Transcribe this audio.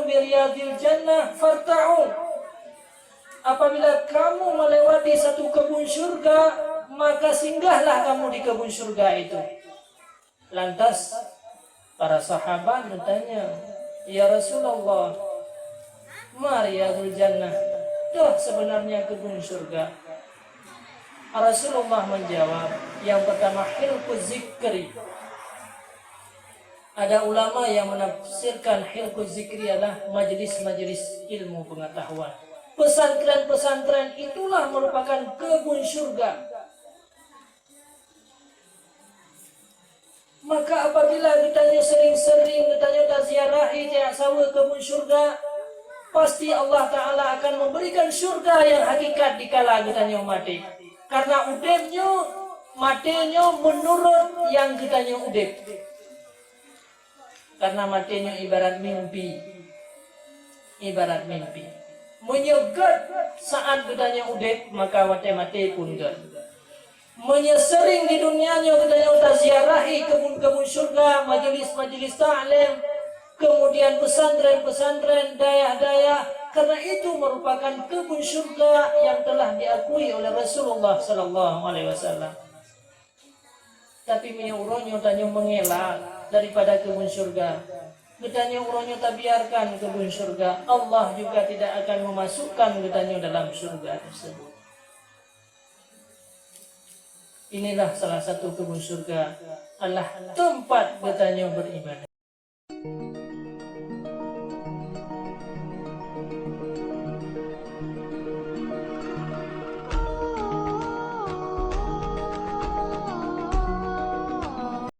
bi riyadil jannah farta'u. Apabila kamu melewati satu kebun surga, maka singgahlah kamu di kebun surga itu. Lantas para sahabat bertanya, ya Rasulullah, ma riyadul jannah? Itu sebenarnya kebun surga. Rasulullah menjawab, yang pertama hilquz zikri. Ada ulama yang menafsirkan hilquz zikri adalah majlis-majlis ilmu pengetahuan. Pesantren-pesantren itulah merupakan kebun surga. Maka apabila ditanya sering-sering, ditanya tak ziarahi, tak sawa kebun surga, pasti Allah Ta'ala akan memberikan surga yang hakikat dikala ditanya mati. Karena udepnya, matinya menurut yang ditanya udep. Karena matinya ibarat mimpi. Ibarat mimpi. Menyegat saat gedanya udep, maka mati pun gad. Menyesering di dunianya gedanya taziarahi kebun-kebun surga, majelis-majelis ta'lim, kemudian pesantren-pesantren, daya-daya. Karena itu merupakan kebun surga yang telah diakui oleh Rasulullah SAW. Tapi minyak tanya mengelak daripada kebun surga. Gedanya urangnya tak biarkan kebun surga, Allah juga tidak akan memasukkan gedanya dalam surga tersebut. Inilah salah satu kebun surga, adalah tempat gedanya beribadah.